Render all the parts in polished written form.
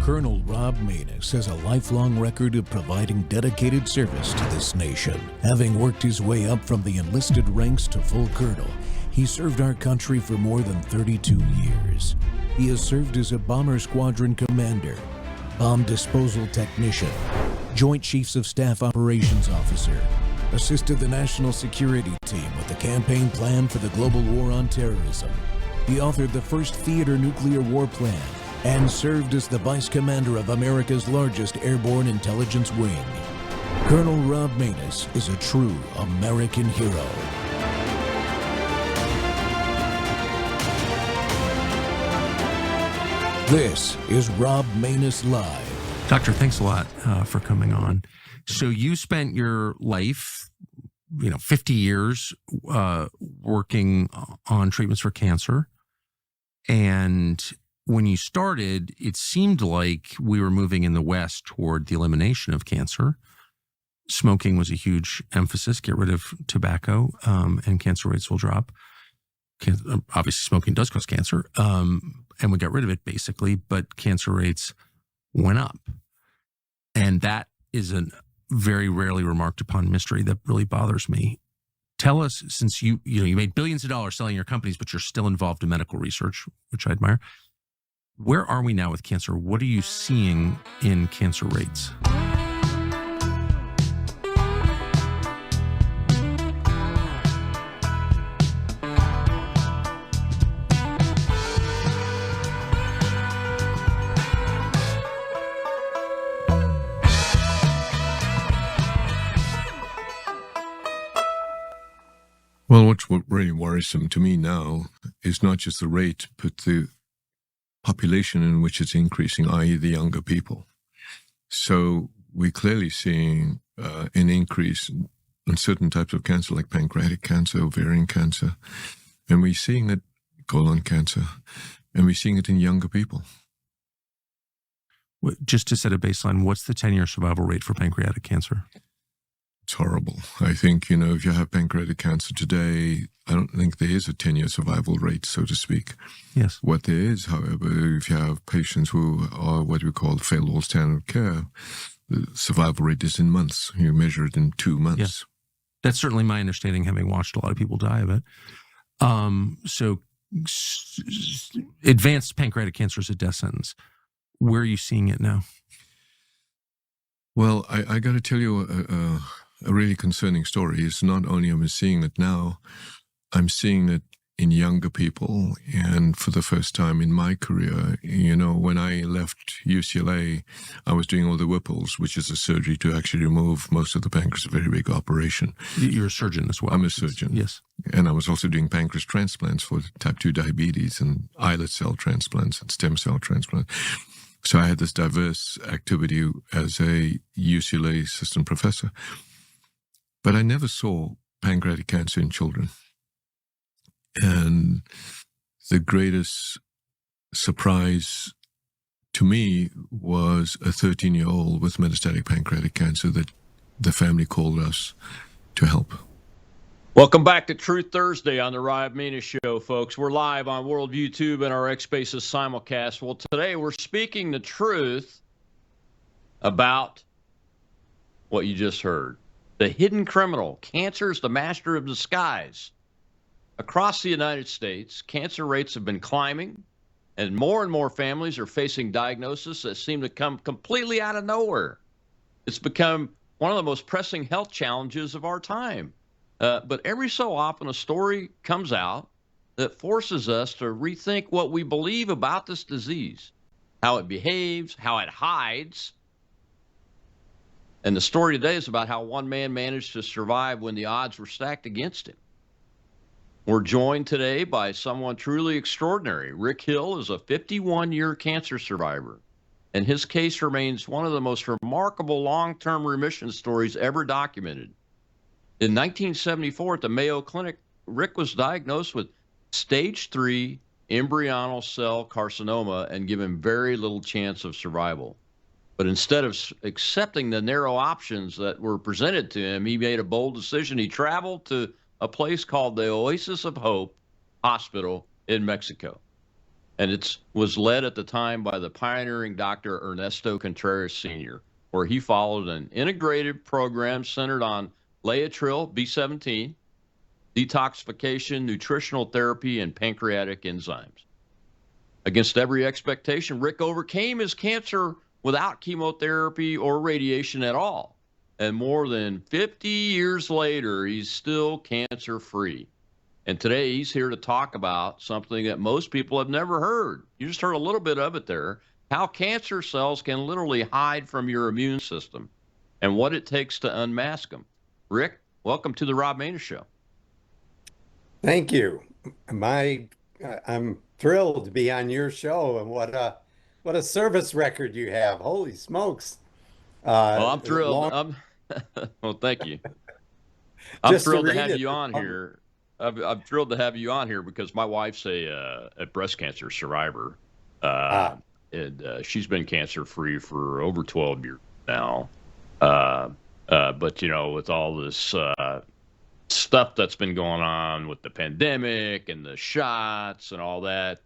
Colonel Rob Maness has a lifelong record of providing dedicated service to this nation. Having worked his way up from the enlisted ranks to full colonel, he served our country for more than 32 years. He has served as a bomber squadron commander, bomb disposal technician, Joint Chiefs of Staff Operations Officer, assisted the National Security Team with the campaign plan for the global war on terrorism. He authored the first theater nuclear war plan and served as the Vice Commander of America's largest airborne intelligence wing. Colonel Rob Maness is a true American hero. This is Rob Maness Live. Doctor, thanks a lot for coming on. So you spent your life, 50 years working on treatments for cancer. And when you started, it seemed like we were moving in the West toward the elimination of cancer. Smoking was a huge emphasis. Get rid of tobacco and cancer rates will drop. Obviously, smoking does cause cancer. And we got rid of it basically, but cancer rates went up. And that is a very rarely remarked upon mystery that really bothers me. Tell us, since you made billions of dollars selling your companies, but you're still involved in medical research, which I admire. Where are we now with cancer? What are you seeing in cancer rates? Well, what's really worrisome to me now is not just the rate, but the population in which it's increasing, i.e. the younger people. So we're clearly seeing an increase in certain types of cancer, like pancreatic cancer, ovarian cancer, and we're seeing it, colon cancer, and we're seeing it in younger people. Just to set a baseline, what's the 10-year survival rate for pancreatic cancer? It's horrible. I think, if you have pancreatic cancer today, I don't think there is a 10-year survival rate, so to speak. Yes. What there is, however, if you have patients who are what we call failed all standard of care, the survival rate is in months. You measure it in 2 months. Yes. That's certainly my understanding, having watched a lot of people die of it. So advanced pancreatic cancer is a death sentence. Where are you seeing it now? Well, I got to tell you a really concerning story. It's not only am I seeing it now, I'm seeing it in younger people. And for the first time in my career, when I left UCLA, I was doing all the Whipples, which is a surgery to actually remove most of the pancreas, a very big operation. You're a surgeon as well. I'm a surgeon. Yes. And I was also doing pancreas transplants for type 2 diabetes and islet cell transplants and stem cell transplants. So I had this diverse activity as a UCLA assistant professor. But I never saw pancreatic cancer in children. And the greatest surprise to me was a 13-year-old with metastatic pancreatic cancer that the family called us to help. Welcome back to Truth Thursday on the Rob Maness Show, folks. We're live on World YouTube and our X Spaces simulcast. Well, today we're speaking the truth about what you just heard. The hidden criminal. Cancer is the master of disguise. Across the United States, cancer rates have been climbing, and more families are facing diagnoses that seem to come completely out of nowhere. It's become one of the most pressing health challenges of our time. But every so often, a story comes out that forces us to rethink what we believe about this disease, how it behaves, how it hides. And the story today is about how one man managed to survive when the odds were stacked against him. We're joined today by someone truly extraordinary. Rick Hill is a 51-year cancer survivor, and his case remains one of the most remarkable long-term remission stories ever documented. In 1974 at the Mayo Clinic, Rick was diagnosed with stage 3 embryonal cell carcinoma and given very little chance of survival. But instead of accepting the narrow options that were presented to him, he made a bold decision. He traveled to a place called the Oasis of Hope Hospital in Mexico. and it was led at the time by the pioneering Dr. Ernesto Contreras Sr., where he followed an integrative program centered on Laetrile, B17, detoxification, nutritional therapy, and pancreatic enzymes. Against every expectation, Rick overcame his cancer without chemotherapy or radiation at all. And more than 50 years later, he's still cancer-free. And today he's here to talk about something that most people have never heard. You just heard a little bit of it there, how cancer cells can literally hide from your immune system and what it takes to unmask them. Rick, welcome to the Rob Maness Show. Thank you. I'm thrilled to be on your show, and what a service record you have. Holy smokes. Well, I'm thrilled. Well, thank you. I'm thrilled to have you on here. I'm thrilled to have you on here because my wife's a breast cancer survivor, and she's been cancer-free for over 12 years now. But, you know, with all this stuff that's been going on with the pandemic and the shots and all that,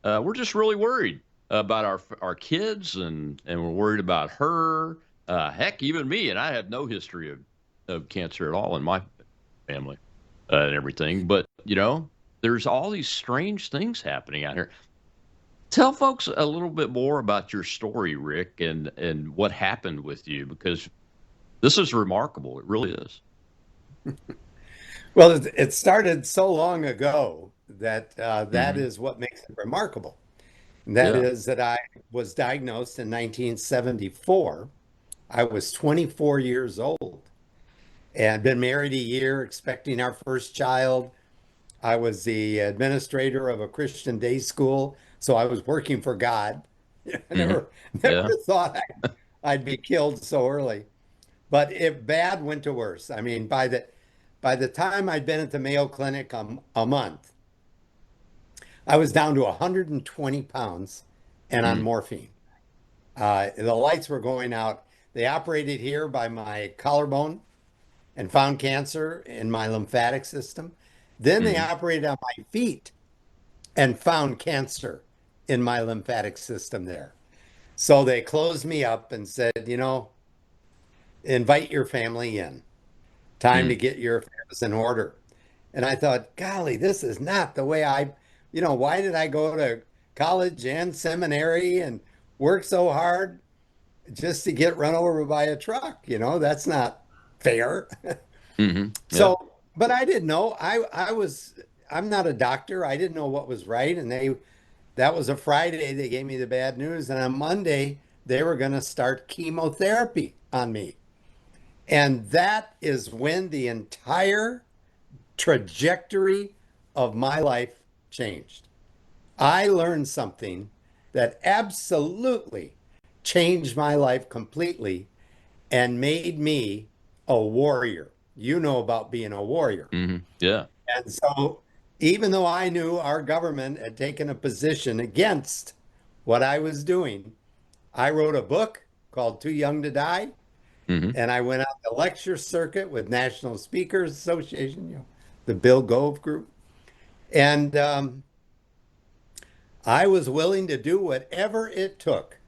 we're just really worried about our kids, and we're worried about her. Heck, even me, and I have no history of cancer at all in my family and everything. But, you know, there's all these strange things happening out here. Tell folks a little bit more about your story, Rick, and what happened with you, because this is remarkable. It really is. Well, it started so long ago that that is what makes it remarkable. And that is that I was diagnosed in 1974. I was 24 years old and been married a year, expecting our first child. I was the administrator of a Christian day school, so I was working for God. I never thought I'd be killed so early. But if bad went to worse. I mean, by the time I'd been at the Mayo Clinic a month, I was down to 120 pounds and on morphine. The lights were going out. They operated here by my collarbone and found cancer in my lymphatic system. Then they operated on my feet and found cancer in my lymphatic system there. So they closed me up and said, you know, invite your family in. Time to get your affairs in order. And I thought, golly, this is not the way why did I go to college and seminary and work so hard just to get run over by a truck? You know, that's not fair. So, but I didn't know. I'm not a doctor. I didn't know what was right. And that was a Friday. They gave me the bad news. And on Monday, they were going to start chemotherapy on me. And that is when the entire trajectory of my life changed. I learned something that absolutely changed my life completely and made me a warrior. You know about being a warrior. Yeah. And so even though I knew our government had taken a position against what I was doing, I wrote a book called Too Young to Die. And I went out the lecture circuit with National Speakers Association, the Bill Gove group. And I was willing to do whatever it took,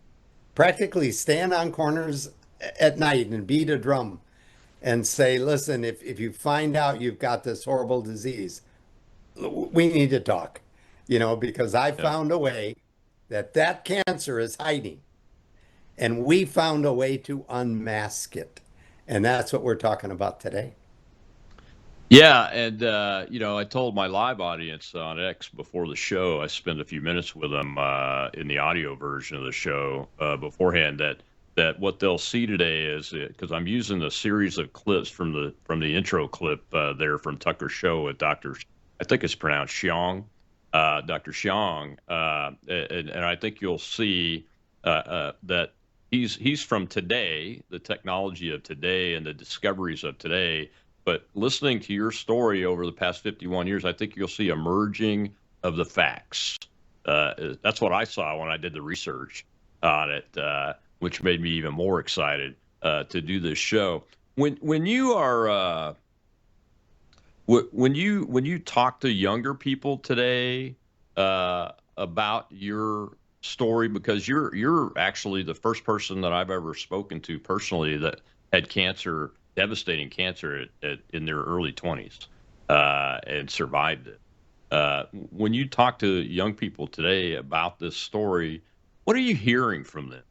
practically stand on corners at night and beat a drum and say, listen, if you find out you've got this horrible disease, we need to talk, because I found a way that cancer is hiding. And we found a way to unmask it. And that's what we're talking about today. Yeah. And, I told my live audience on X before the show, I spent a few minutes with them in the audio version of the show beforehand, that what they'll see today is, because I'm using a series of clips from the intro clip there from Tucker's show with Dr. I think it's pronounced Xiong, Dr. Xiong. And I think you'll see that he's from today, the technology of today and the discoveries of today. But listening to your story over the past 51 years, I think you'll see a merging of the facts. That's what I saw when I did the research on it, which made me even more excited to do this show. When you are when you talk to younger people today about your story? Because you're actually the first person that I've ever spoken to personally that had cancer, devastating cancer in their early 20s, and survived it. When you talk to young people today about this story, what are you hearing from them?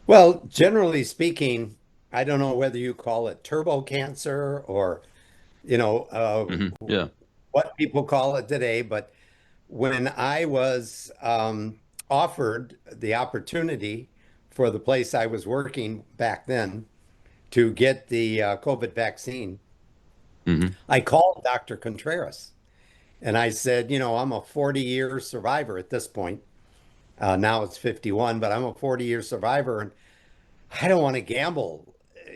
Well, generally speaking, I don't know whether you call it turbo cancer or, Yeah. what people call it today, but when I was offered the opportunity for the place I was working back then to get the COVID vaccine, Hmm. I called Dr. Contreras and I said, I'm a 40-year survivor at this point. Now it's 51, but I'm a 40-year survivor and I don't want to gamble,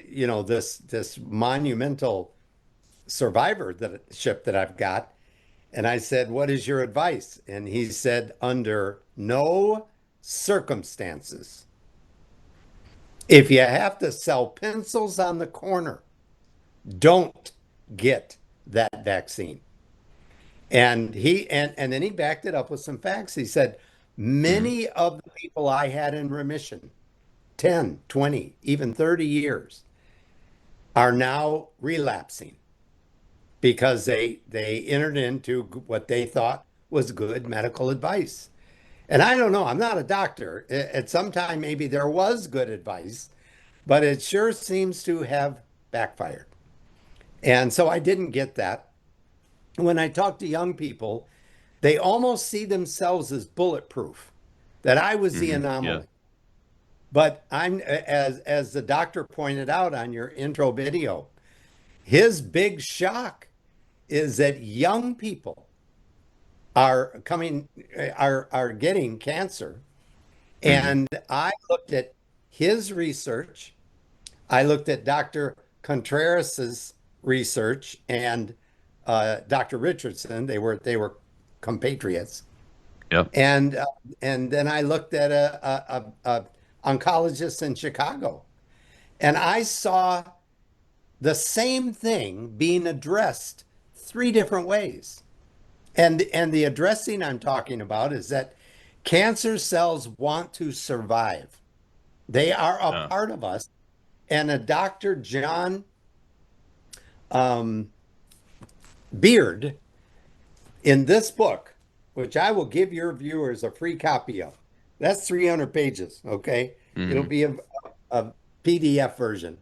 this monumental survivorship that I've got. And I said, what is your advice? And he said, under no circumstances, if you have to sell pencils on the corner, don't get that vaccine. And then he backed it up with some facts. He said, Hmm. many of the people I had in remission, 10, 20, even 30 years, are now relapsing because they entered into what they thought was good medical advice. And I don't know, I'm not a doctor. At some time, maybe there was good advice, but it sure seems to have backfired. And so I didn't get that. When I talk to young people, they almost see themselves as bulletproof, that I was the Hmm. Yeah. anomaly. But I'm, as the doctor pointed out on your intro video, his big shock is that young people are getting cancer. Hmm. And I looked at his research. I looked at Dr. Contreras's research and Dr. Richardson. They were compatriots. Yep. And then I looked at a oncologist in Chicago, and I saw the same thing being addressed three different ways. And the addressing I'm talking about is that cancer cells want to survive. They are a Uh, part of us. And a Dr. John um, Beard in this book, which I will give your viewers a free copy of. That's 300 pages, okay? It'll hmm. be a PDF version.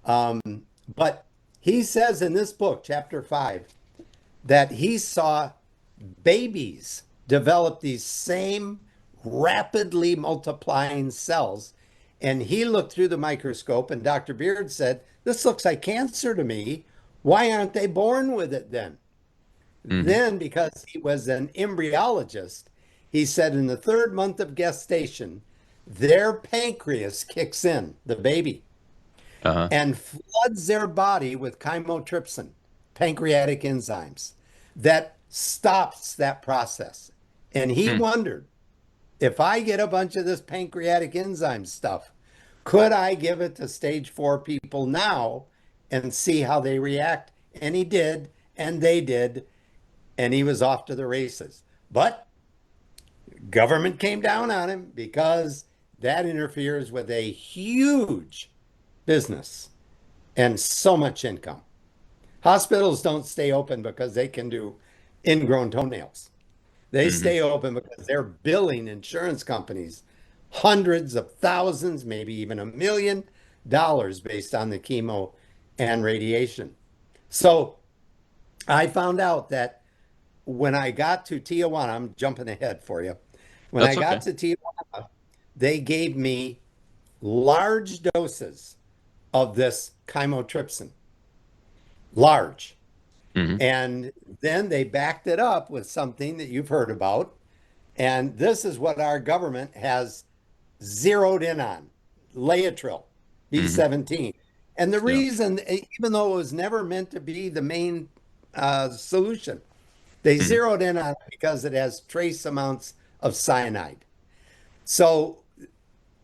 Um, but he says in this book, chapter 5, that he saw babies develop these same rapidly multiplying cells. And he looked through the microscope, and Dr. Beard said, this looks like cancer to me. Why aren't they born with it then? Hmm. Then, because he was an embryologist, he said in the third month of gestation, their pancreas kicks in, the baby, Uh-huh. and floods their body with chymotrypsin, pancreatic enzymes, that stops that process. And he Hmm. wondered, if I get a bunch of this pancreatic enzyme stuff, could I give it to stage 4 people now and see how they react? And he did, and they did, and he was off to the races. But government came down on him because that interferes with a huge business and so much income. Hospitals don't stay open because they can do ingrown toenails. They Hmm. stay open because they're billing insurance companies hundreds of thousands, maybe even $1 million based on the chemo and radiation. So I found out that when I got to Tijuana, I'm jumping ahead for you. When I That's got okay. to Tijuana, they gave me large doses of this chymotrypsin, large. Hmm. And then they backed it up with something that you've heard about. And this is what our government has zeroed in on, Laetrile, Hmm. B17. And the Yeah. reason, even though it was never meant to be the main solution, they Hmm. zeroed in on it because it has trace amounts of cyanide. So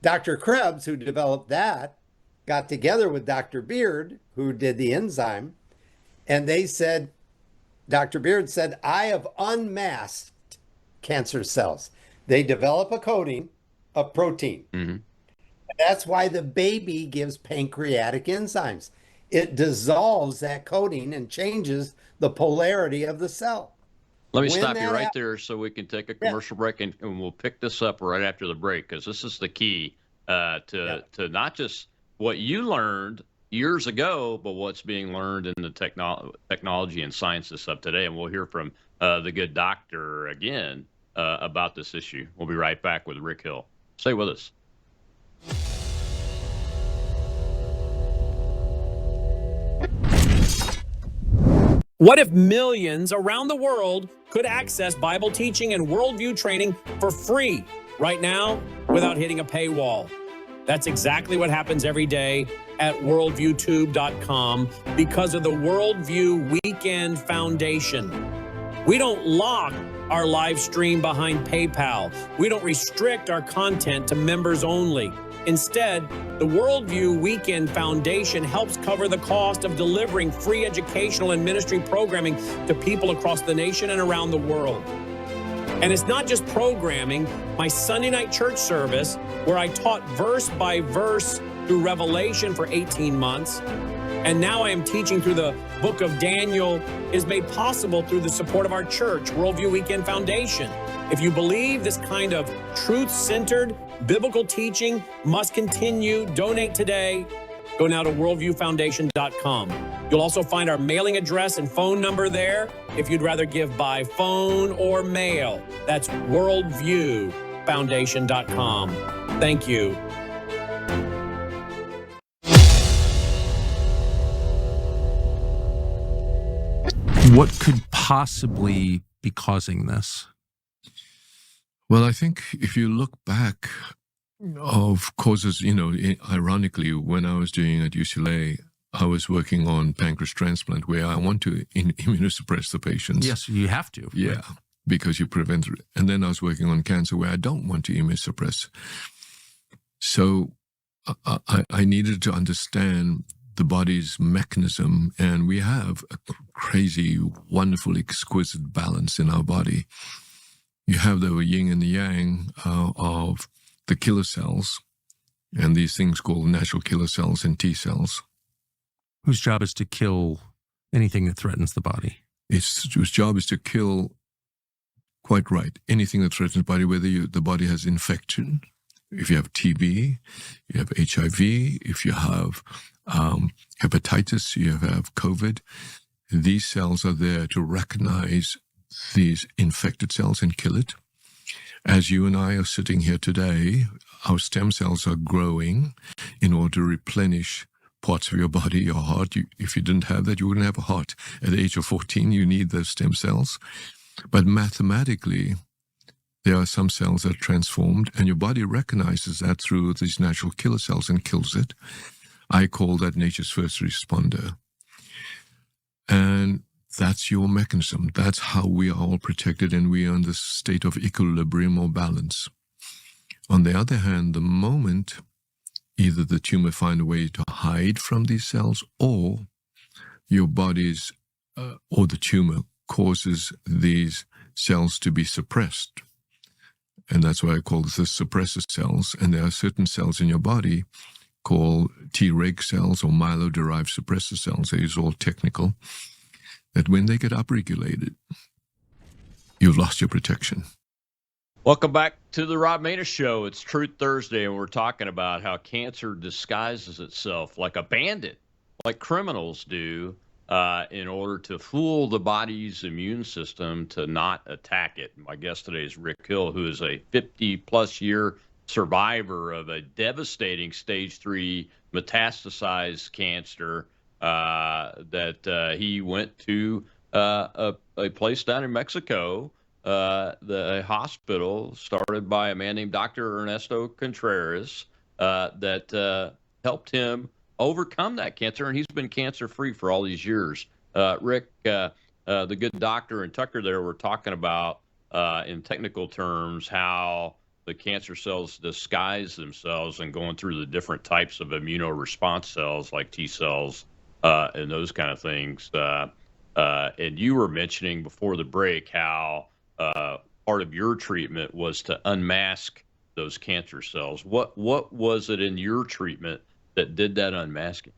Dr. Krebs, who developed that, got together with Dr. Beard, who did the enzyme, and they said, Dr. Beard said, I have unmasked cancer cells. They develop a coating of protein. Mm-hmm. That's why the baby gives pancreatic enzymes. It dissolves that coating and changes the polarity of the cell. Let me When stop you that right hap- there so we can take a Yeah. commercial break, and we'll pick this up right after the break, because this is the key to not just what you learned years ago, but what's being learned in the technology and sciences of today. And we'll hear from the good doctor again about this issue. We'll be right back with Rick Hill. Stay with us. What if millions around the world could access Bible teaching and worldview training for free right now without hitting a paywall? That's exactly what happens every day at worldviewtube.com because of the Worldview Weekend Foundation. We don't lock our live stream behind PayPal. We don't restrict our content to members only. Instead, the Worldview Weekend Foundation helps cover the cost of delivering free educational and ministry programming to people across the nation and around the world. And it's not just programming. My Sunday night church service, where I taught verse by verse through Revelation for 18 months, and now I am teaching through the book of Daniel, is made possible through the support of our church, Worldview Weekend Foundation. If you believe this kind of truth-centered biblical teaching must continue, donate today. Go now to worldviewfoundation.com. You'll also find our mailing address and phone number there if you'd rather give by phone or mail. That's worldviewfoundation.com. Thank you. What could possibly be causing this? Well, I think if you look back of causes, ironically, when I was doing at UCLA, I was working on pancreas transplant where I want to immunosuppress the patients. Yes, you have to. Yeah, because you prevent. And then I was working on cancer where I don't want to immunosuppress. So I needed to understand the body's mechanism, and we have a crazy, wonderful, exquisite balance in our body. You have the yin and the yang of the killer cells, and these things called natural killer cells and T cells. Whose job is to kill anything that threatens the body? Whose job is to kill, quite right, anything that threatens the body, whether the body has infection, if you have TB, you have HIV, if you have hepatitis, you have COVID. These cells are there to recognize these infected cells and kill it. As you and I are sitting here today, our stem cells are growing in order to replenish parts of your body, your heart. If you didn't have that, you wouldn't have a heart. At the age of 14, you need those stem cells. But mathematically, there are some cells that are transformed, and your body recognizes that through these natural killer cells and kills it. I call that nature's first responder. And that's your mechanism. That's how we are all protected, and we are in this state of equilibrium or balance. On the other hand, the moment either the tumor finds a way to hide from these cells, or your body's or the tumor causes these cells to be suppressed. And that's why I call this the suppressor cells. And there are certain cells in your body called Treg cells or myeloid-derived suppressor cells. These are all technical. That when they get upregulated, you've lost your protection. Welcome back to the Rob Maness Show. It's Truth Thursday, and we're talking about how cancer disguises itself like a bandit, like criminals do, in order to fool the body's immune system to not attack it. My guest today is Rick Hill, who is a 50-plus year survivor of a devastating stage 3 metastasized cancer that he went to a place down in Mexico, the hospital started by a man named Dr. Ernesto Contreras that helped him overcome that cancer, and he's been cancer-free for all these years. Rick, the good doctor and Tucker there were talking about, in technical terms, how the cancer cells disguise themselves and going through the different types of immunoresponse cells like T cells and those kind of things. And you were mentioning before the break how part of your treatment was to unmask those cancer cells. What was it in your treatment that did that unmasking?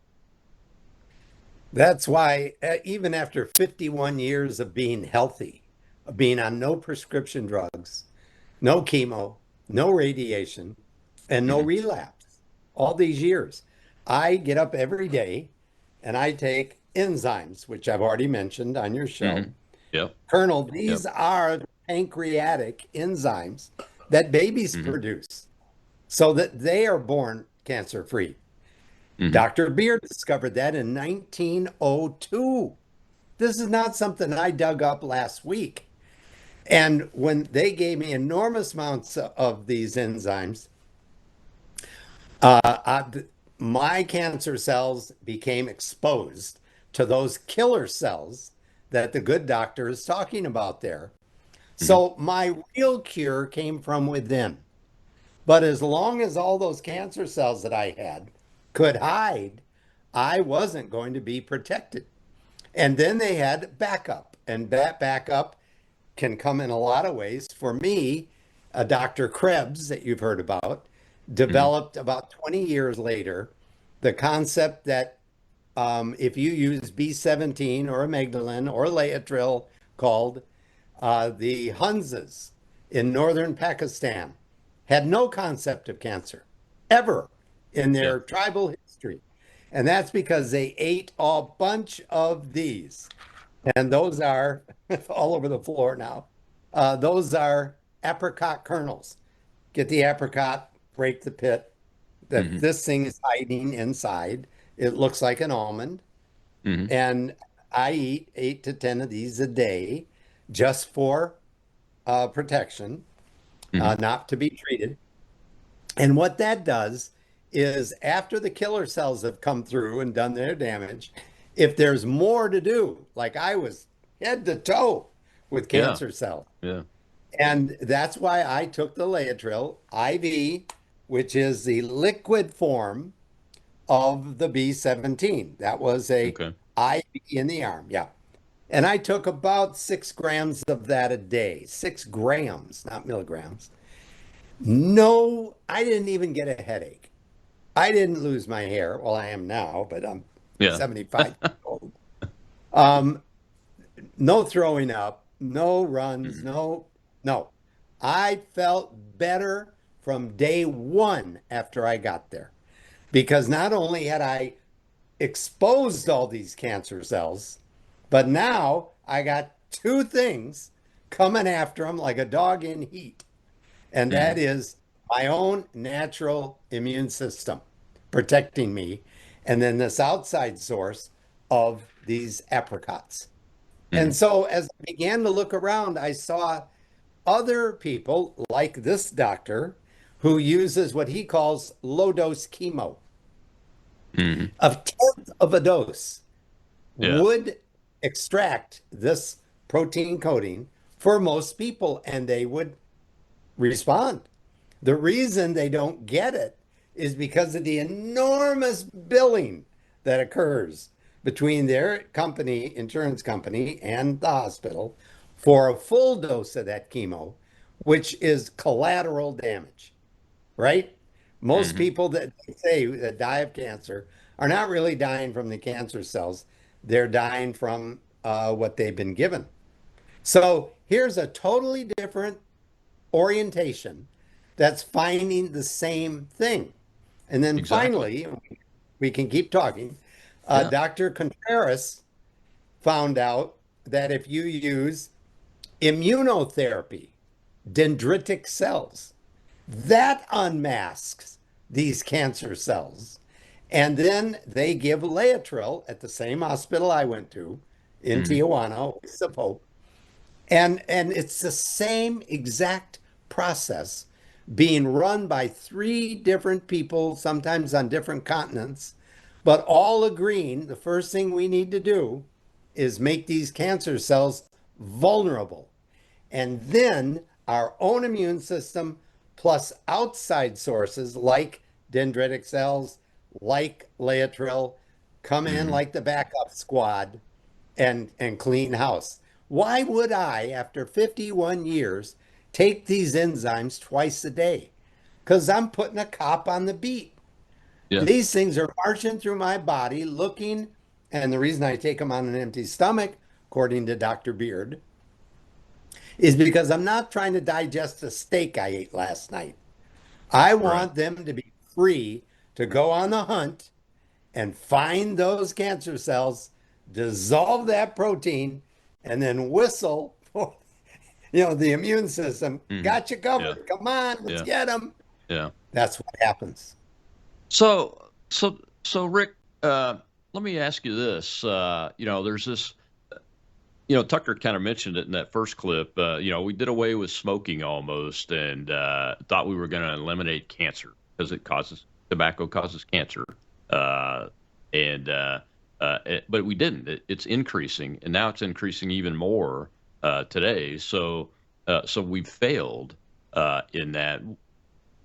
That's why, even after 51 years of being healthy, of being on no prescription drugs, no chemo, no radiation, and no relapse, all these years, I get up every day and I take enzymes, which I've already mentioned on your show. Yep. Colonel, these are the pancreatic enzymes that babies produce so that they are born cancer-free. Dr. Beard discovered that in 1902. This is not something I dug up last week. And when they gave me enormous amounts of these enzymes, my cancer cells became exposed to those killer cells that the good doctor is talking about there. So my real cure came from within. But as long as all those cancer cells that I had could hide, I wasn't going to be protected. And then they had backup, and that backup can come in a lot of ways. For me, Dr. Krebs, that you've heard about, developed about 20 years later the concept that if you use B17 or amygdalin or Laetrile, called the Hunzas in northern Pakistan, had no concept of cancer ever in their tribal history. And that's because they ate a bunch of these. And those are all over the floor now. Those are apricot kernels. Get the apricot, break the pit that this thing is hiding inside. It looks like an almond. And I eat 8 to 10 of these a day just for protection, not to be treated. And what that does is, after the killer cells have come through and done their damage, if there's more to do, like I was head to toe with cancer cells. And that's why I took the Laetrile IV, which is the liquid form of the B17. That was a IV in the arm. And I took about 6 grams of that a day. 6 grams, not milligrams. No, I didn't even get a headache. I didn't lose my hair. Well, I am now, but I'm 75 years old. No throwing up, no runs, no. I felt better from day one after I got there, because not only had I exposed all these cancer cells, but now I got 2 things coming after them like a dog in heat. And that is my own natural immune system protecting me, and then this outside source of these apricots. And so as I began to look around, I saw other people like this doctor who uses what he calls low-dose chemo. A tenth of a dose would extract this protein coating for most people, and they would respond. The reason they don't get it is because of the enormous billing that occurs between their company, insurance company, and the hospital for a full dose of that chemo, which is collateral damage, right? Most people that say that die of cancer are not really dying from the cancer cells. They're dying from what they've been given. So here's a totally different orientation that's finding the same thing. And then finally, we can keep talking. Dr. Contreras found out that if you use immunotherapy, dendritic cells, that unmasks these cancer cells. And then they give Laetrile at the same hospital I went to in Tijuana, Oasis of Hope. And it's the same exact process being run by 3 different people, sometimes on different continents, but all agreeing the first thing we need to do is make these cancer cells vulnerable. And then our own immune system plus outside sources like dendritic cells, like Laetrile, come in like the backup squad and clean house. Why would I, after 51 years, take these enzymes twice a day because I'm putting a cop on the beat. Yeah. These things are marching through my body looking, and the reason I take them on an empty stomach, according to Dr. Beard, is because I'm not trying to digest a steak I ate last night. I want them to be free to go on the hunt and find those cancer cells, dissolve that protein, and then whistle for, the immune system. Got you covered. Yeah. Come on, let's get them. Yeah. That's what happens. So Rick, let me ask you this. There's this, Tucker kind of mentioned it in that first clip. We did away with smoking almost and thought we were going to eliminate cancer because tobacco causes cancer. But we didn't. It's increasing, and now it's increasing even more today. So we've failed in that.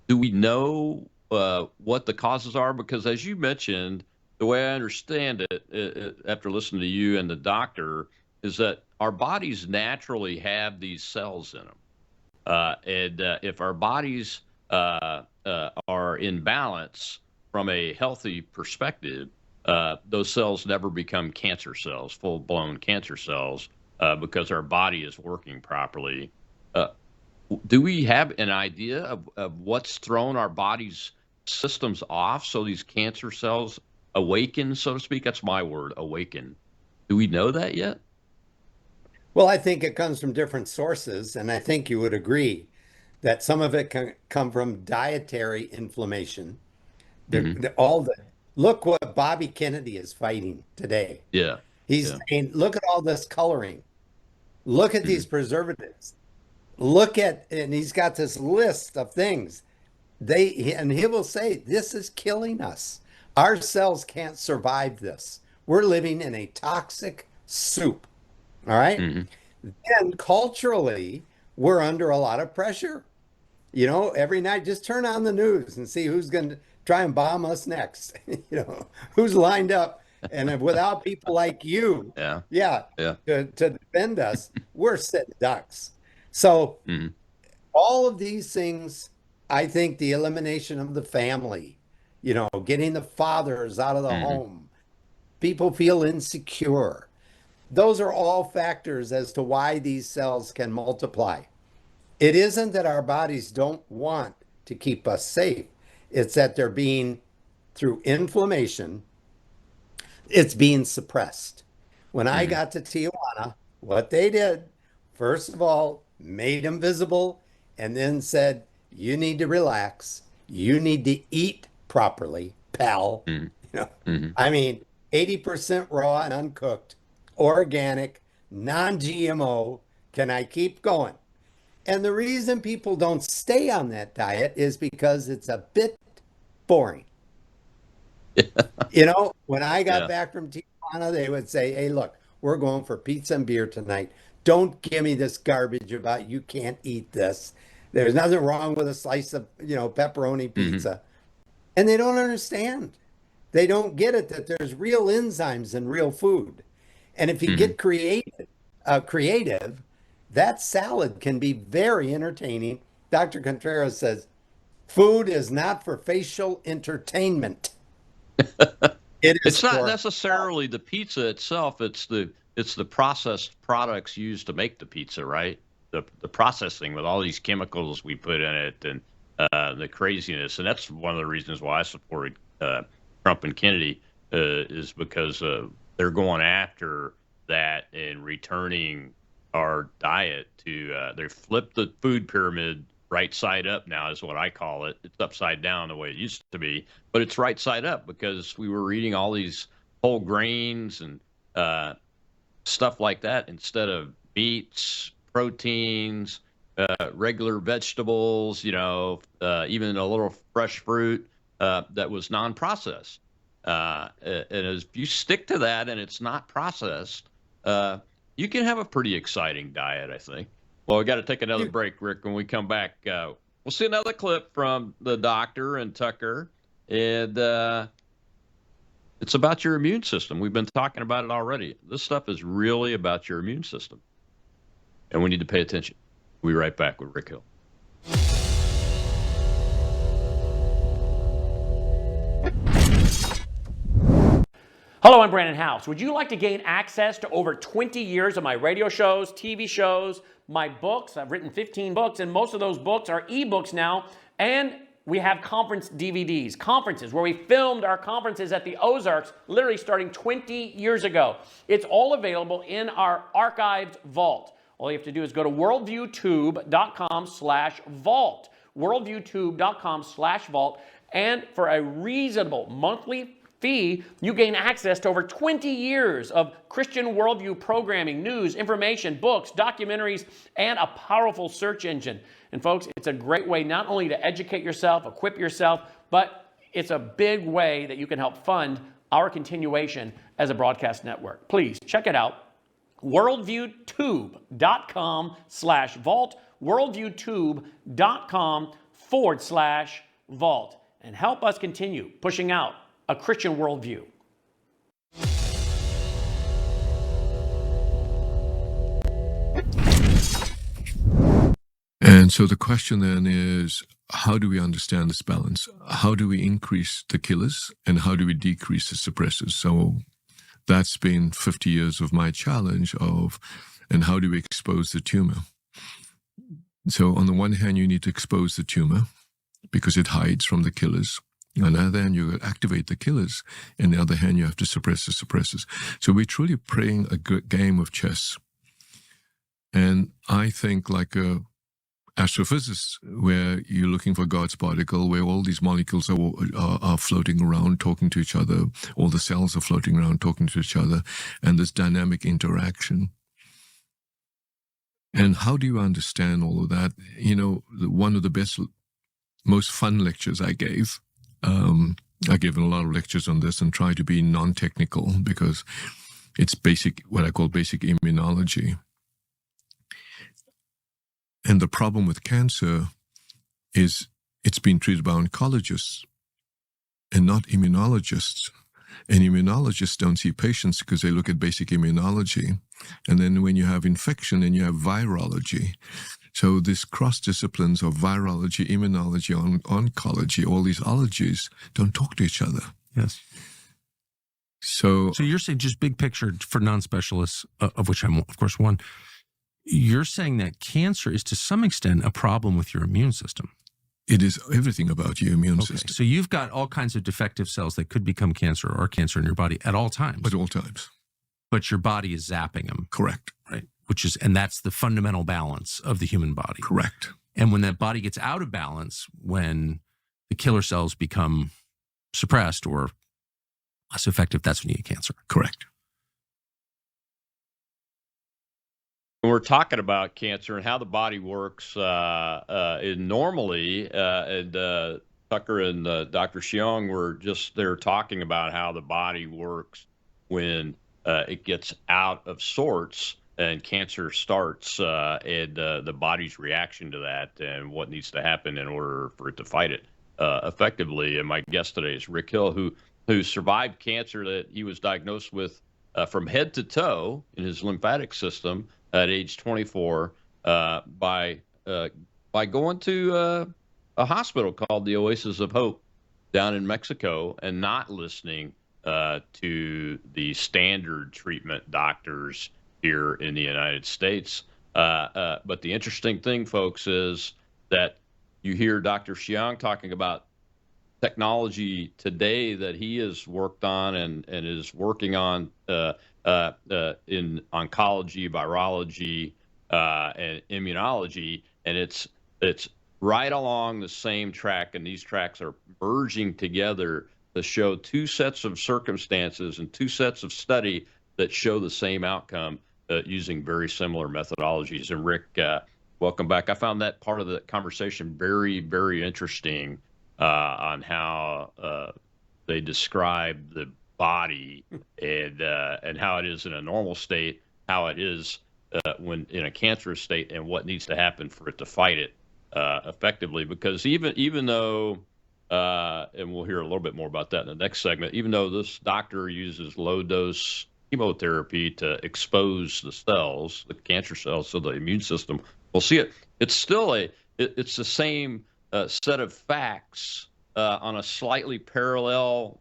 Do we know what the causes are? Because as you mentioned, the way I understand it, after listening to you and the doctor, is that our bodies naturally have these cells in them. And if our bodies are in balance from a healthy perspective, those cells never become cancer cells, full-blown cancer cells, because our body is working properly. Do we have an idea of what's thrown our body's systems off so these cancer cells awaken, so to speak? That's my word, awaken. Do we know that yet? Well, I think it comes from different sources, and I think you would agree that some of it can come from dietary inflammation. Look what Bobby Kennedy is fighting today. Yeah. He's saying, look at all this coloring. Look at these preservatives. And he's got this list of things. And he will say, this is killing us. Our cells can't survive this. We're living in a toxic soup. All right. Then culturally, we're under a lot of pressure. Every night, just turn on the news and see who's going to try and bomb us next. Who's lined up. And without people like you, to defend us, we're sitting ducks. So all of these things, I think the elimination of the family, getting the fathers out of the home, people feel insecure. Those are all factors as to why these cells can multiply. It isn't that our bodies don't want to keep us safe. It's that they're being, through inflammation, it's being suppressed. When I got to Tijuana, what they did, first of all, made them visible and then said, you need to relax. You need to eat properly, pal. I mean, 80% raw and uncooked, organic, non-GMO. Can I keep going? And the reason people don't stay on that diet is because it's a bit boring. When I got back from Tijuana, they would say, hey, look, we're going for pizza and beer tonight. Don't give me this garbage about you can't eat this. There's nothing wrong with a slice of, pepperoni pizza. And they don't understand. They don't get it that there's real enzymes in real food. And if you get creative, that salad can be very entertaining. Dr. Contreras says, food is not for facial entertainment. It's not necessarily the pizza itself. It's the processed products used to make the pizza, right? The processing with all these chemicals we put in it and the craziness. And that's one of the reasons why I supported Trump and Kennedy is because they're going after that and returning our diet to they flipped the food pyramid right side up now is what I call it. It's upside down the way it used to be, but it's right side up because we were eating all these whole grains and stuff like that instead of meats, proteins, regular vegetables, even a little fresh fruit that was non-processed. And if you stick to that and it's not processed, you can have a pretty exciting diet, I think. Well, we got to take another break, Rick. When we come back, we'll see another clip from the doctor and Tucker. And it's about your immune system. We've been talking about it already. This stuff is really about your immune system. And we need to pay attention. We'll be right back with Rick Hill. Hello, I'm Brandon House. Would you like to gain access to over 20 years of my radio shows, TV shows, my books? I've written 15 books, and most of those books are ebooks now. And we have conference DVDs, conferences where we filmed our conferences at the Ozarks, literally starting 20 years ago. It's all available in our archived vault. All you have to do is go to worldviewtube.com/vault, worldviewtube.com/vault, and for a reasonable monthly fee, you gain access to over 20 years of Christian worldview programming, news, information, books, documentaries, and a powerful search engine. And folks, it's a great way not only to educate yourself, equip yourself, but it's a big way that you can help fund our continuation as a broadcast network. Please check it out. worldviewtube.com/vault, worldviewtube.com/vault, and help us continue pushing out a Christian worldview. And so the question then is, how do we understand this balance? How do we increase the killers and how do we decrease the suppressors? So that's been 50 years of my challenge of, and how do we expose the tumor? So on the one hand, you need to expose the tumor because it hides from the killers. On the other hand, you activate the killers. On the other hand, you have to suppress the suppressors. So we're truly playing a good game of chess. And I think like a astrophysicist, where you're looking for God's particle, where all these molecules are floating around, talking to each other, all the cells are floating around, talking to each other, and this dynamic interaction. And how do you understand all of that? You know, one of the best, most fun lectures I gave, I've given a lot of lectures on this and try to be non-technical because it's basic, what I call basic immunology. And the problem with cancer is it's been treated by oncologists and not immunologists. And immunologists don't see patients because they look at basic immunology. And then when you have infection, then you have virology. So this cross disciplines of virology, immunology, oncology, all these ologies don't talk to each other. Yes. So you're saying, just big picture for non-specialists, of which I'm, of course, one, you're saying that cancer is to some extent a problem with your immune system. it is everything about your immune system. So you've got all kinds of defective cells that could become cancer or are cancer in your body at all times. At all times. But your body is zapping them. Correct. Right. And that's the fundamental balance of the human body. Correct. And when that body gets out of balance, when the killer cells become suppressed or less effective, that's when you get cancer. Correct. When we're talking about cancer and how the body works, normally, Tucker and Dr. Xiong were just there talking about how the body works when it gets out of sorts and cancer starts, and the body's reaction to that and what needs to happen in order for it to fight it effectively. And my guest today is Rick Hill, who survived cancer that he was diagnosed with from head to toe in his lymphatic system at age 24 by going to a hospital called the Oasis of Hope down in Mexico and not listening to the standard treatment doctors here in the United States. But the interesting thing, folks, is that you hear Dr. Xiong talking about technology today that he has worked on and is working on in oncology, virology, and immunology, and it's right along the same track, and these tracks are merging together to show two sets of circumstances and two sets of study that show the same outcome using very similar methodologies. And Rick, welcome back. I found that part of the conversation very, very interesting on how they describe the body and how it is in a normal state, how it is when in a cancerous state, and what needs to happen for it to fight it effectively. Because even though, and we'll hear a little bit more about that in the next segment, even though this doctor uses low dose chemotherapy to expose the cells, the cancer cells, so the immune system Well, see, it's still it's the same set of facts on a slightly parallel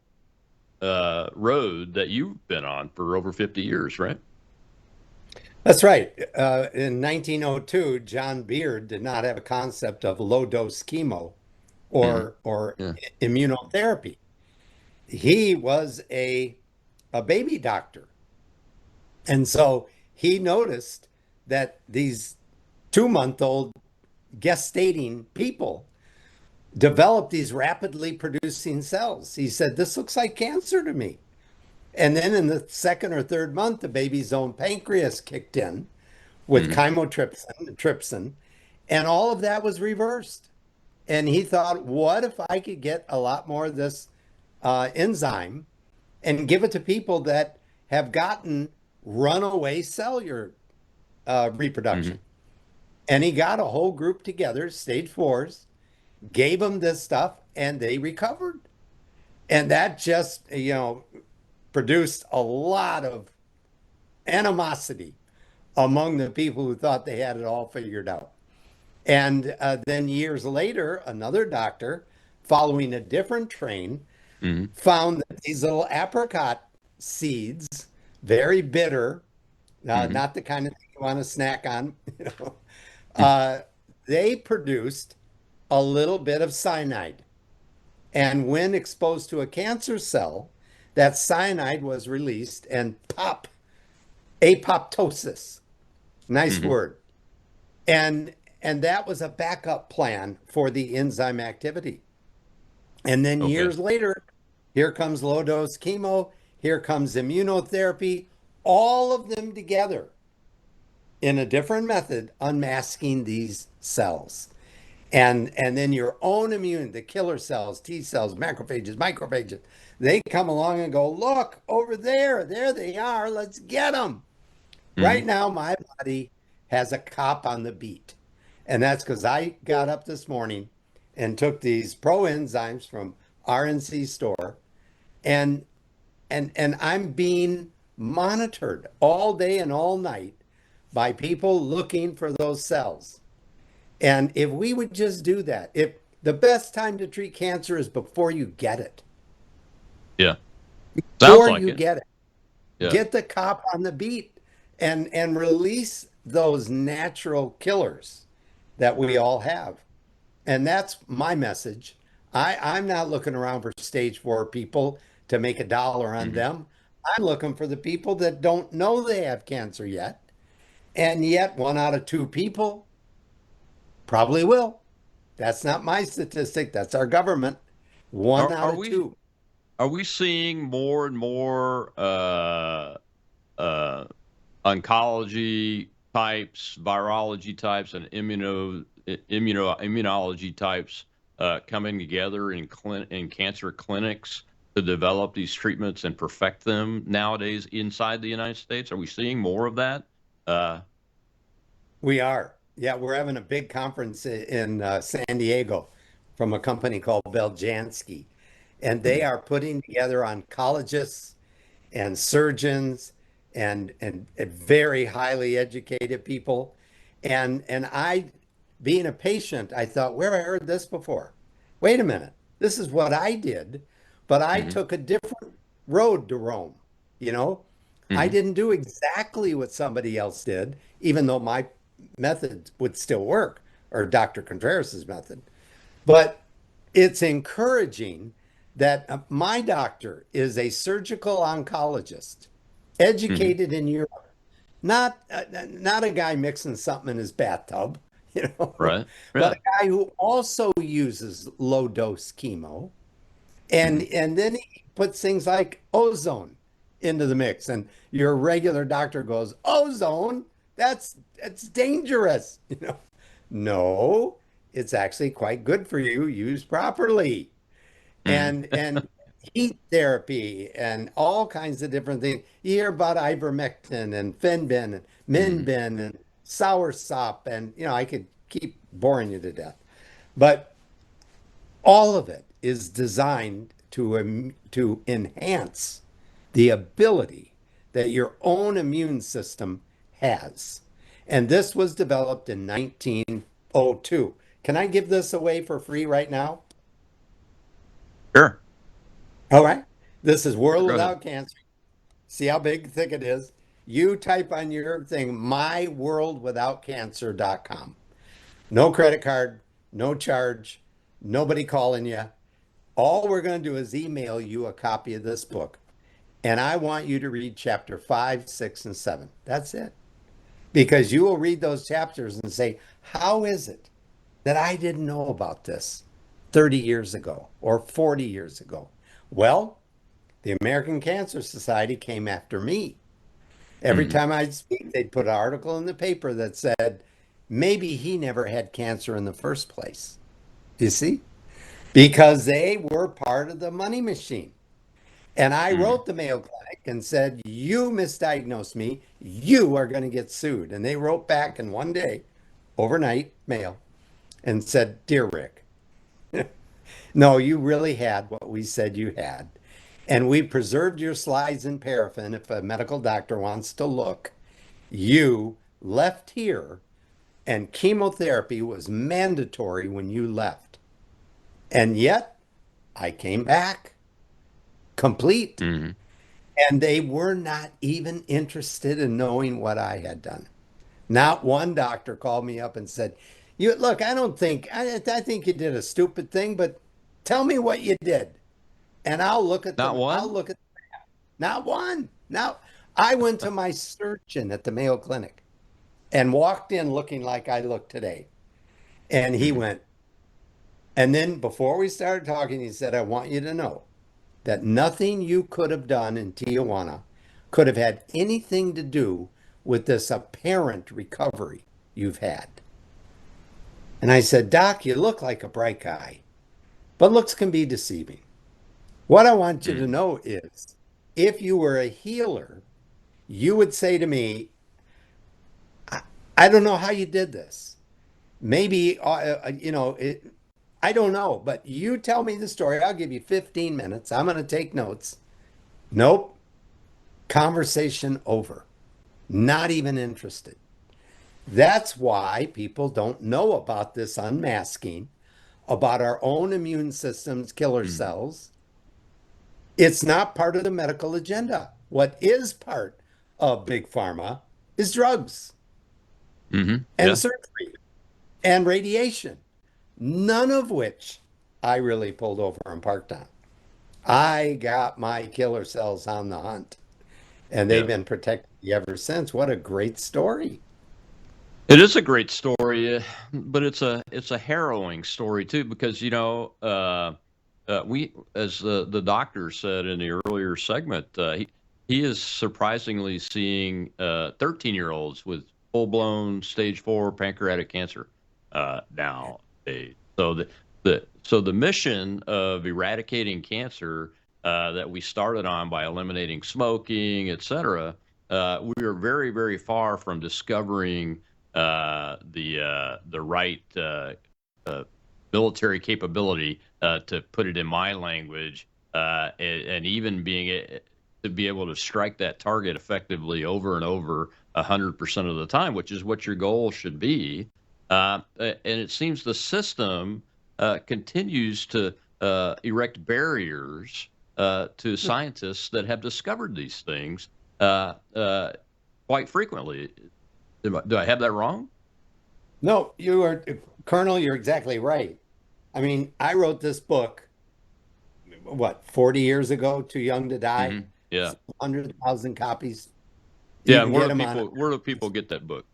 road that you've been on for over 50 years, right? That's right. In 1902, John Beard did not have a concept of low dose chemo or Yeah. immunotherapy. He was a baby doctor. And so he noticed that these 2-month-old gestating people developed these rapidly producing cells. He said, "This looks like cancer to me." And then in the second or third month, the baby's own pancreas kicked in with chymotrypsin, trypsin, and all of that was reversed. And he thought, what if I could get a lot more of this enzyme and give it to people that have gotten runaway cellular reproduction? And he got a whole group together, stage 4s, gave them this stuff, and they recovered. And that just, produced a lot of animosity among the people who thought they had it all figured out. And then years later, another doctor, following a different train, found that these little apricot seeds, very bitter, not the kind of thing you want to snack on, they produced a little bit of cyanide. And when exposed to a cancer cell, that cyanide was released and apoptosis, nice word. And that was a backup plan for the enzyme activity. And then years later, here comes low dose chemo, here comes immunotherapy, all of them together in a different method, unmasking these cells. And then your own immune, the killer cells, T cells, macrophages, microphages, they come along and go, look, over there they are, let's get them. Right now, my body has a cop on the beat. And that's because I got up this morning and took these pro enzymes from RNC store, and I'm being monitored all day and all night by people looking for those cells. And if we would just do that, if the best time to treat cancer is before you get it. Yeah. Before you get it. Yeah. Get the cop on the beat and release those natural killers that we all have. And that's my message. I'm not looking around for stage 4 people to make $1 on them. I'm looking for the people that don't know they have cancer yet. And yet 1 out of 2 people probably will. That's not my statistic. That's our government. 1 out of 2. Are we seeing more and more oncology types, virology types, and immunology types coming together in cancer clinics to develop these treatments and perfect them nowadays inside the United States? Are we seeing more of that? We are. Yeah, we're having a big conference in San Diego from a company called Beljanski. And they are putting together oncologists and surgeons and very highly educated people. And I, being a patient, I thought, where have I heard this before? Wait a minute. This is what I did, but I took a different road to Rome. I didn't do exactly what somebody else did, even though my method would still work, or Dr. Contreras' method. But it's encouraging that my doctor is a surgical oncologist, educated in Europe, not a guy mixing something in his bathtub, Right. but a guy who also uses low dose chemo, and then he puts things like ozone into the mix, and your regular doctor goes, ozone, that's dangerous. No, it's actually quite good for you, used properly. And heat therapy and all kinds of different things. You hear about ivermectin and fenbin and minbin and soursop, and I could keep boring you to death. But all of it is designed to enhance the ability that your own immune system has. And this was developed in 1902. Can I give this away for free right now? Sure. All right. This is World Go ahead. Without Cancer. See how big thick it is? You type on your thing, myworldwithoutcancer.com. No credit card, no charge, nobody calling you. All we're going to do is email you a copy of this book. And I want you to read chapter 5, 6, and 7. That's it. Because you will read those chapters and say, how is it that I didn't know about this 30 years ago or 40 years ago? Well, the American Cancer Society came after me. Every time I'd speak, they'd put an article in the paper that said, maybe he never had cancer in the first place. You see? Because they were part of the money machine. And I wrote the Mayo Clinic and said, you misdiagnosed me. You are going to get sued. And they wrote back in one day, overnight mail, and said, dear Rick, no, you really had what we said you had. And we preserved your slides in paraffin. If a medical doctor wants to look, you left here and chemotherapy was mandatory when you left. And yet I came back complete. And they were not even interested in knowing what I had done. Not one doctor called me up and said, "You look, I think you did a stupid thing, but tell me what you did." And I'll look at Not one? I'll look at not one. Now, I went to my surgeon at the Mayo Clinic and walked in looking like I look today. And he went, and then before we started talking, he said, I want you to know that nothing you could have done in Tijuana could have had anything to do with this apparent recovery you've had. And I said, Doc, you look like a bright guy, but looks can be deceiving. What I want you to know is, if you were a healer, you would say to me, I don't know how you did this. Maybe, I don't know, but you tell me the story. I'll give you 15 minutes. I'm going to take notes. Nope. Conversation over. Not even interested. That's why people don't know about this unmasking, about our own immune system's killer cells. It's not part of the medical agenda. What is part of Big Pharma is drugs and surgery and radiation, none of which I really pulled over and parked on. I got my killer cells on the hunt, and they've been protecting me ever since. What a great story. It is a great story, but it's a harrowing story too, because we, as the doctor said in the earlier segment, he is surprisingly seeing 13-year-olds with full-blown stage 4 pancreatic cancer now. So the mission of eradicating cancer that we started on by eliminating smoking, et cetera, we are very, very far from discovering the right military capability, to put it in my language, and even to be able to strike that target effectively over and over 100% of the time, which is what your goal should be. And it seems the system continues to erect barriers to scientists that have discovered these things quite frequently. Do I have that wrong? No, Colonel, you're exactly right. I mean, I wrote this book, 40 years ago, Too Young to Die? Yeah. 100,000 copies. Yeah, where do people get that book?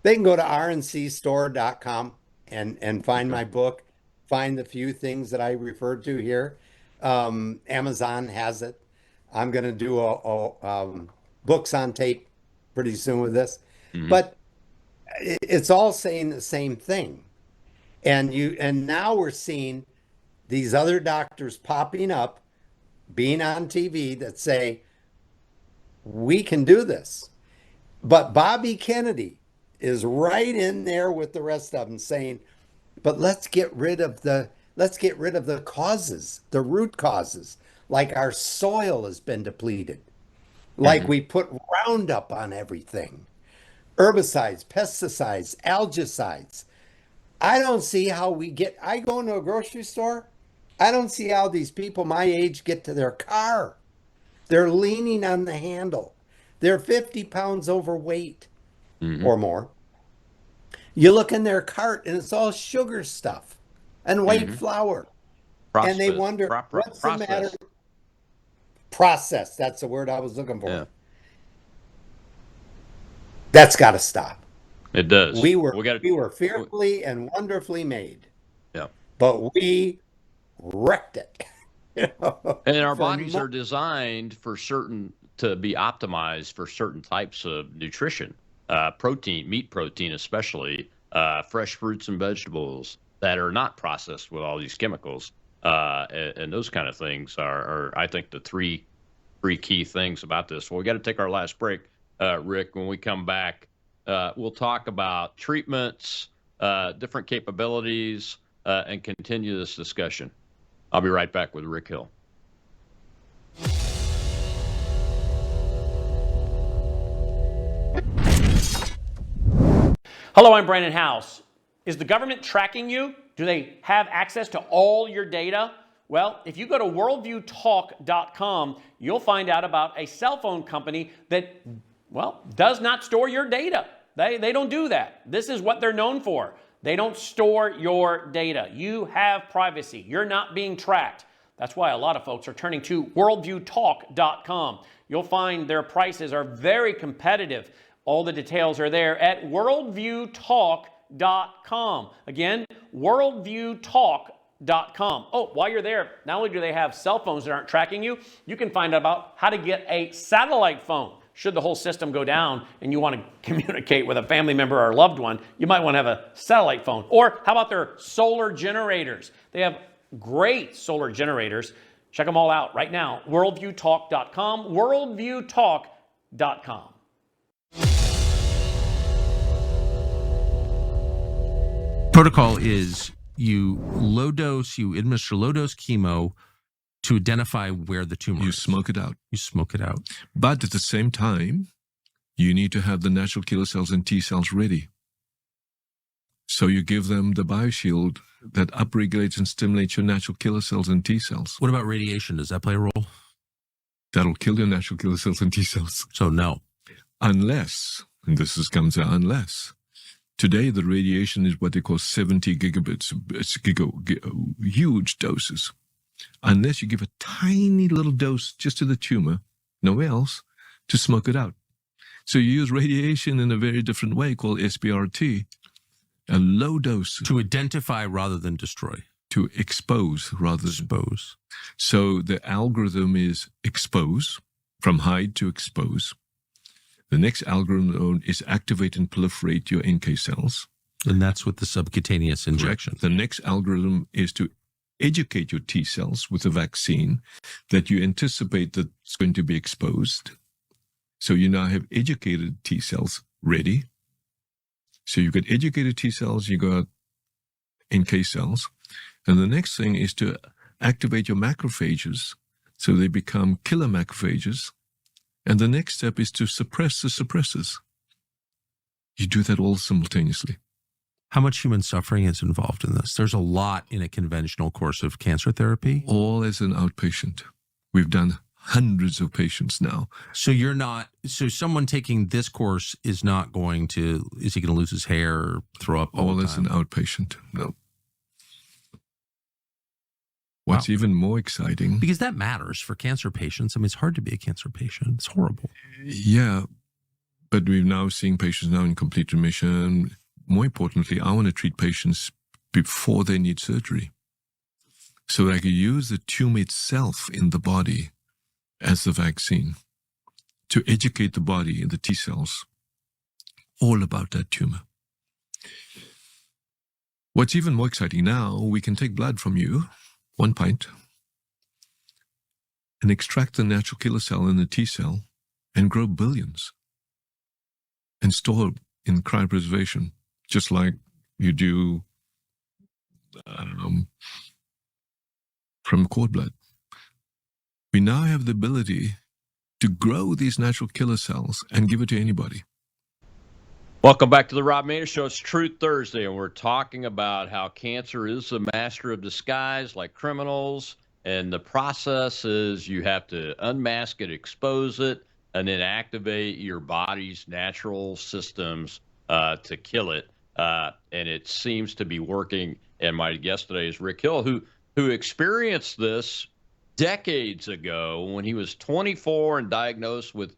They can go to rncstore.com and find my book, find the few things that I referred to here. Amazon has it. I'm going to do a books on tape pretty soon with this. But it's all saying the same thing. And now we're seeing these other doctors popping up, being on TV, that say, we can do this. But Bobby Kennedy is right in there with the rest of them saying, but let's get rid of the causes, the root causes, like our soil has been depleted, like we put Roundup on everything. herbicides, pesticides, algicides. I don't see how I go into a grocery store, I don't see how these people my age get to their car. They're leaning on the handle. They're 50 pounds overweight or more. You look in their cart and it's all sugar stuff and white flour. And they wonder, what's the matter? Process. That's the word I was looking for. Yeah. That's got to stop. It does. We were fearfully and wonderfully made. Yeah. But we wrecked it. And our bodies are designed to be optimized for certain types of nutrition, protein, meat protein especially, fresh fruits and vegetables that are not processed with all these chemicals. And those kind of things are, I think, the three key things about this. Well, we got to take our last break, Rick. When we come back, we'll talk about treatments, different capabilities, and continue this discussion. I'll be right back with Rick Hill. Hello, I'm Brandon House. Is the government tracking you? Do they have access to all your data? Well, if you go to worldviewtalk.com, you'll find out about a cell phone company that, does not store your data. They don't do that. This is what they're known for. They don't store your data. You have privacy. You're not being tracked. That's why a lot of folks are turning to worldviewtalk.com. You'll find their prices are very competitive. All the details are there at worldviewtalk.com. Again, worldviewtalk.com. Oh, while you're there, not only do they have cell phones that aren't tracking you, you can find out about how to get a satellite phone. Should the whole system go down and you want to communicate with a family member or a loved one, you might want to have a satellite phone. Or how about their solar generators? They have great solar generators. Check them all out right now. Worldviewtalk.com, worldviewtalk.com. Protocol is you administer low dose chemo to identify where the tumor is. You smoke it out. You smoke it out. But at the same time, you need to have the natural killer cells and T cells ready. So you give them the bioshield that upregulates and stimulates your natural killer cells and T cells. What about radiation? Does that play a role? That'll kill your natural killer cells and T cells. So no. Unless, and comes out unless, today the radiation is what they call 70 gigabits. It's huge doses. Unless you give a tiny little dose just to the tumor, nowhere else, to smoke it out. So you use radiation in a very different way called SBRT, a low dose. To identify rather than destroy. To expose rather than expose. So the algorithm is expose, from hide to expose. The next algorithm is activate and proliferate your NK cells. And that's with the subcutaneous injection. Correct. The next algorithm is to educate your T cells with a vaccine that you anticipate that's going to be exposed. So you now have educated T cells ready. So you've got educated T cells, you got NK cells. And the next thing is to activate your macrophages so they become killer macrophages. And the next step is to suppress the suppressors. You do that all simultaneously. How much human suffering is involved in this? There's a lot in a conventional course of cancer therapy. All as an outpatient. We've done hundreds of patients now. So someone taking this course is he going to lose his hair or throw up all as an outpatient? No. What's even more exciting... Because that matters for cancer patients. I mean, it's hard to be a cancer patient. It's horrible. Yeah, but we're now seeing patients now in complete remission. More importantly, I want to treat patients before they need surgery. So that I can use the tumor itself in the body as the vaccine to educate the body and the T cells all about that tumor. What's even more exciting now, we can take blood from you, 1 pint, and extract the natural killer cell in the T cell and grow billions and store in cryopreservation, just like you do from cord blood. We now have the ability to grow these natural killer cells and give it to anybody. Welcome back to the Rob Maness Show. It's Truth Thursday, and we're talking about how cancer is the master of disguise, like criminals. And the process is you have to unmask it, expose it, and then activate your body's natural systems to kill it. And it seems to be working. And my guest today is Rick Hill, who experienced this decades ago when he was 24 and diagnosed with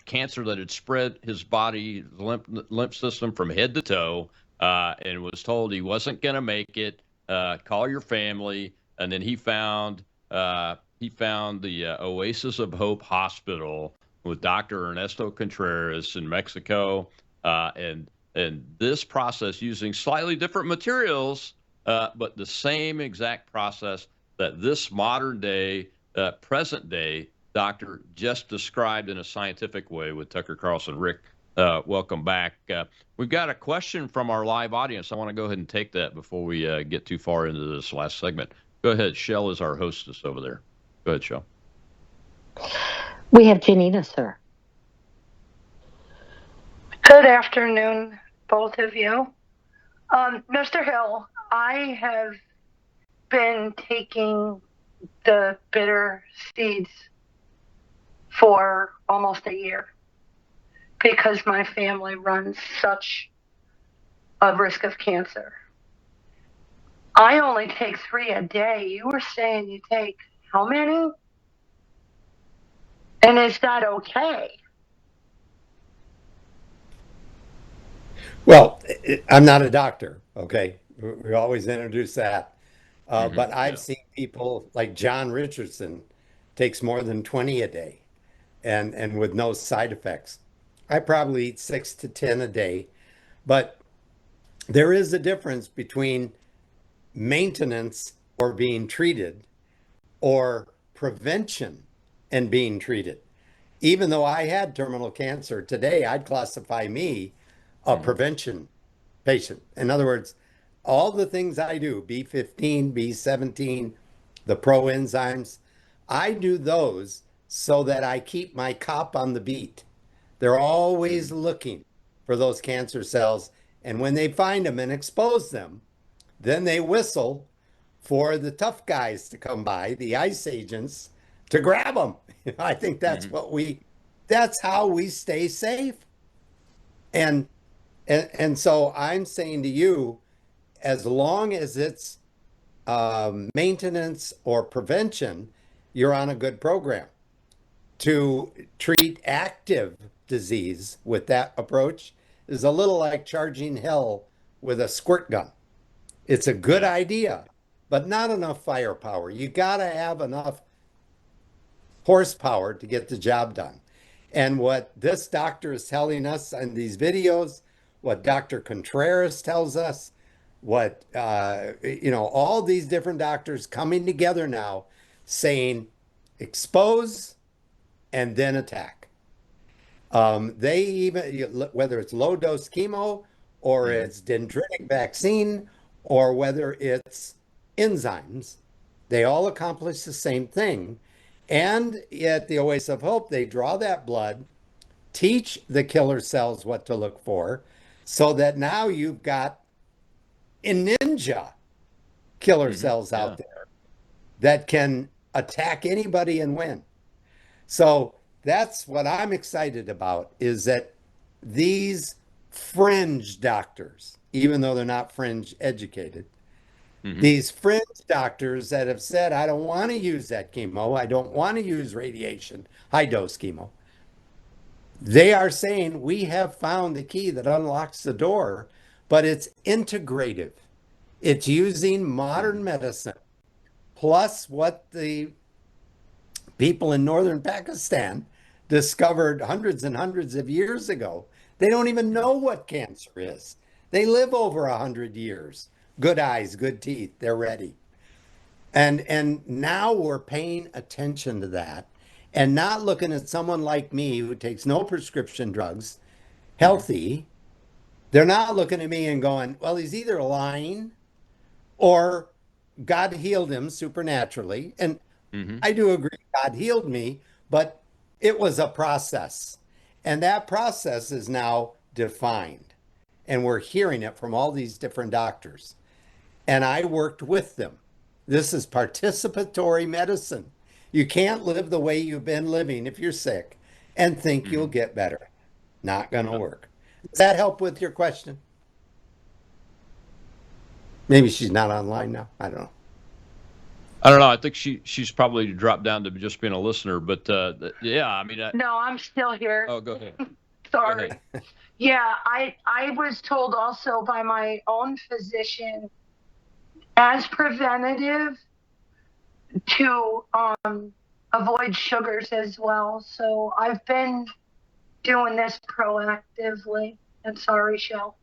cancer that had spread his body lymph system from head to toe, and was told he wasn't going to make it. Call your family, and then he found the Oasis of Hope Hospital with Dr. Ernesto Contreras in Mexico, and this process using slightly different materials, but the same exact process that this modern day, present day doctor just described in a scientific way with Tucker Carlson. Rick, welcome back. We've got a question from our live audience. I want to go ahead and take that before we get too far into this last segment. Go ahead. Shell is our hostess over there. Go ahead, Shell. We have Janina, sir. Good afternoon, both of you. Mr. Hill, I have been taking the bitter seeds for almost a year because my family runs such a risk of cancer. I only take 3 a day. You were saying you take how many? And is that okay? Well, I'm not a doctor, okay? We always introduce that. But I've seen people like John Richardson takes more than 20 a day and with no side effects. I probably eat 6 to 10 a day, but there is a difference between maintenance or being treated or prevention and being treated. Even though I had terminal cancer today, I'd classify me a prevention patient. In other words, all the things I do, B15, B17, the pro enzymes, I do those so that I keep my cop on the beat. They're always looking for those cancer cells. And when they find them and expose them, then they whistle for the tough guys to come by, the ICE agents, to grab them. I think that's that's how we stay safe. And so I'm saying to you, as long as it's maintenance or prevention, you're on a good program. To treat active disease with that approach is a little like charging hell with a squirt gun. It's a good idea, but not enough firepower. You got to have enough horsepower to get the job done. And what this doctor is telling us in these videos, what Dr. Contreras tells us, what, all these different doctors coming together now saying expose and then attack. They even, whether it's low dose chemo or it's dendritic vaccine or whether it's enzymes, they all accomplish the same thing. And at the Oasis of Hope, they draw that blood, teach the killer cells what to look for, so that now you've got a ninja killer cells out there that can attack anybody and win. So that's what I'm excited about, is that these fringe doctors, even though they're not fringe educated, these fringe doctors that have said, I don't want to use that chemo, I don't want to use radiation, high dose chemo, they are saying we have found the key that unlocks the door, but it's integrative. It's using modern medicine plus what the people in northern Pakistan discovered hundreds and hundreds of years ago. They don't even know what cancer is. They live over 100 years. Good eyes, good teeth, they're ready. And now we're paying attention to that and not looking at someone like me who takes no prescription drugs, healthy. They're not looking at me and going, well, he's either lying or God healed him supernaturally. And I do agree God healed me, but it was a process. And that process is now defined. And we're hearing it from all these different doctors. And I worked with them. This is participatory medicine. You can't live the way you've been living if you're sick and think you'll get better. Not going to work. Does that help with your question? Maybe she's not online now. I don't know. I don't know. I think she's probably dropped down to just being a listener. But yeah, I mean. No, I'm still here. Oh, go ahead. Sorry. Go ahead. Yeah, I was told also by my own physician as preventative to avoid sugars as well. So I've been doing this proactively. And sorry, Shell.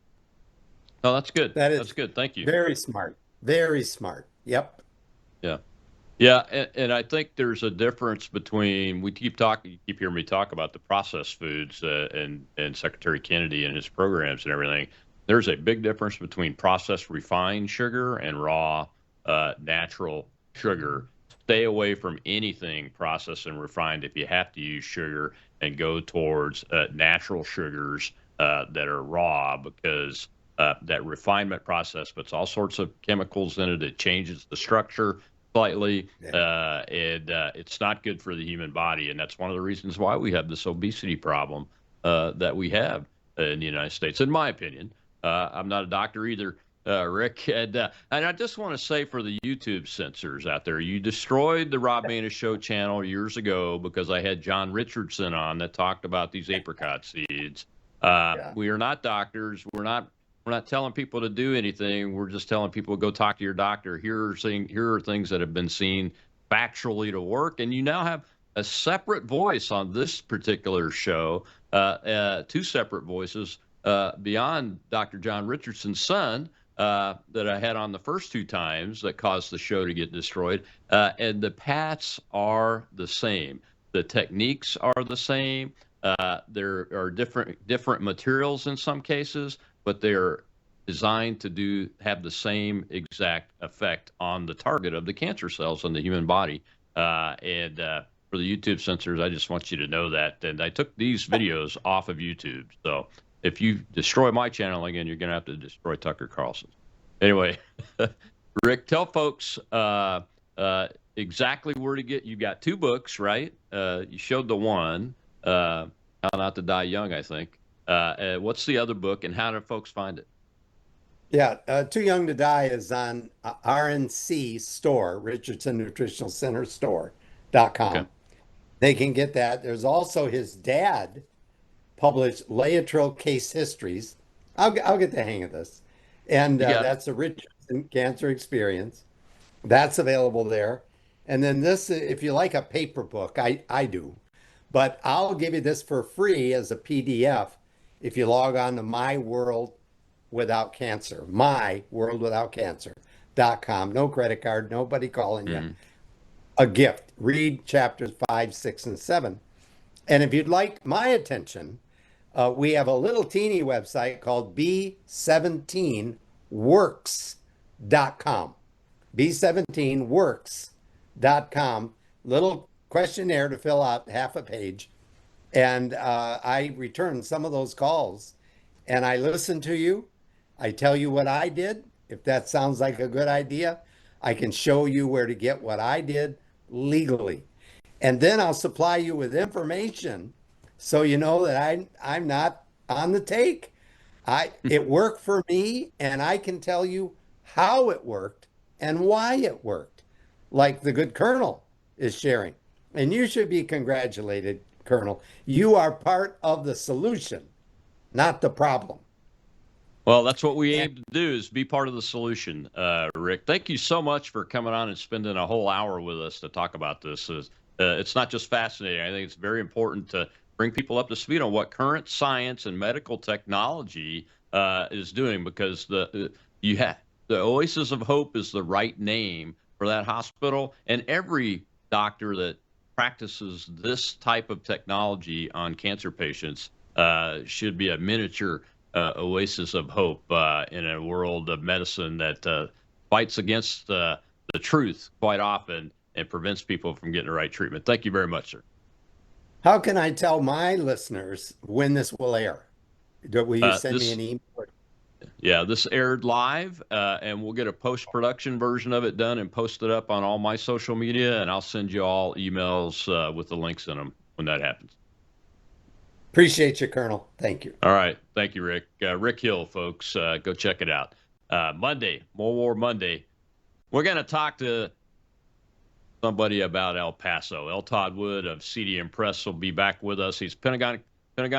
No, that's good. That is That's good. Thank you. Very smart. Very smart. Yep. Yeah. Yeah. And I think there's a difference between, you keep hearing me talk about the processed foods and Secretary Kennedy and his programs and everything. There's a big difference between processed refined sugar and raw natural sugar. Stay away from anything processed and refined if you have to use sugar, and go towards natural sugars that are raw, because that refinement process puts all sorts of chemicals in it. It changes the structure slightly, and it's not good for the human body. And that's one of the reasons why we have this obesity problem that we have in the United States, in my opinion. I'm not a doctor either, Rick. And I just want to say, for the YouTube censors out there, you destroyed the Rob Maness Show channel years ago because I had John Richardson on that talked about these apricot seeds. We are not doctors. We're not telling people to do anything. We're just telling people to go talk to your doctor. Here are things that have been seen factually to work. And you now have a separate voice on this particular show, two separate voices beyond Dr. John Richardson's son that I had on the first two times that caused the show to get destroyed. And the paths are the same. The techniques are the same. There are different materials in some cases, but they're designed to have the same exact effect on the target of the cancer cells in the human body. And for the YouTube censors, I just want you to know that. And I took these videos off of YouTube. So if you destroy my channel again, you're going to have to destroy Tucker Carlson. Anyway, Rick, tell folks exactly where to get. You got two books, right? You showed the one, How Not to Die Young, I think. What's the other book, and how do folks find it? Yeah, Too Young to Die is on RNC store, Richardson Nutritional Center store.com. Okay. They can get that. There's also his dad published Laetrile case histories. I'll get the hang of this. And that's a Richardson cancer experience. That's available there. And then this, if you like a paper book, I do. But I'll give you this for free as a PDF if you log on to My World Without Cancer, myworldwithoutcancer.com. No credit card, nobody calling you. A gift. Read chapters 5, 6, and 7. And if you'd like my attention, we have a little teeny website called B17works.com. B17works.com. Little questionnaire to fill out, half a page. And I return some of those calls, and I listen to you. I tell you what I did. If that sounds like a good idea, I can show you where to get what I did legally. And then I'll supply you with information so you know that I'm not on the take. It worked for me, and I can tell you how it worked and why it worked, like the good Colonel is sharing. And you should be congratulated, Colonel. You are part of the solution, not the problem. Well, that's what we aim to do, is be part of the solution, Rick. Thank you so much for coming on and spending a whole hour with us to talk about this. It's not just fascinating. I think it's very important to bring people up to speed on what current science and medical technology is doing, because the Oasis of Hope is the right name for that hospital, and every doctor that practices this type of technology on cancer patients should be a miniature Oasis of Hope in a world of medicine that fights against the truth quite often and prevents people from getting the right treatment. Thank you very much, sir. How can I tell my listeners when this will air? Will you send me an email? Yeah, this aired live, and we'll get a post-production version of it done and post it up on all my social media, and I'll send you all emails with the links in them when that happens. Appreciate you, Colonel. Thank you. All right. Thank you, Rick. Rick Hill, folks. Go check it out. Monday, More War Monday. We're going to talk to somebody about El Paso. L. Todd Wood of CDM Press will be back with us. He's Pentagon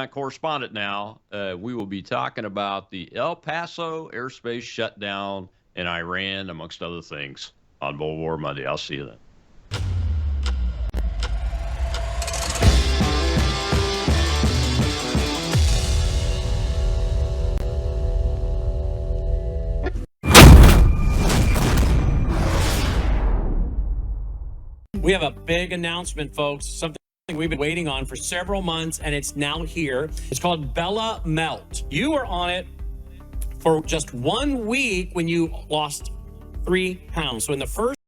correspondent now. We will be talking about the El Paso airspace shutdown in Iran, amongst other things, on More War Monday. I'll see you then. We have a big announcement, folks. Something we've been waiting on for several months, and it's now here. It's called Bella Melt. You were on it for just 1 week when you lost 3 pounds. So in the first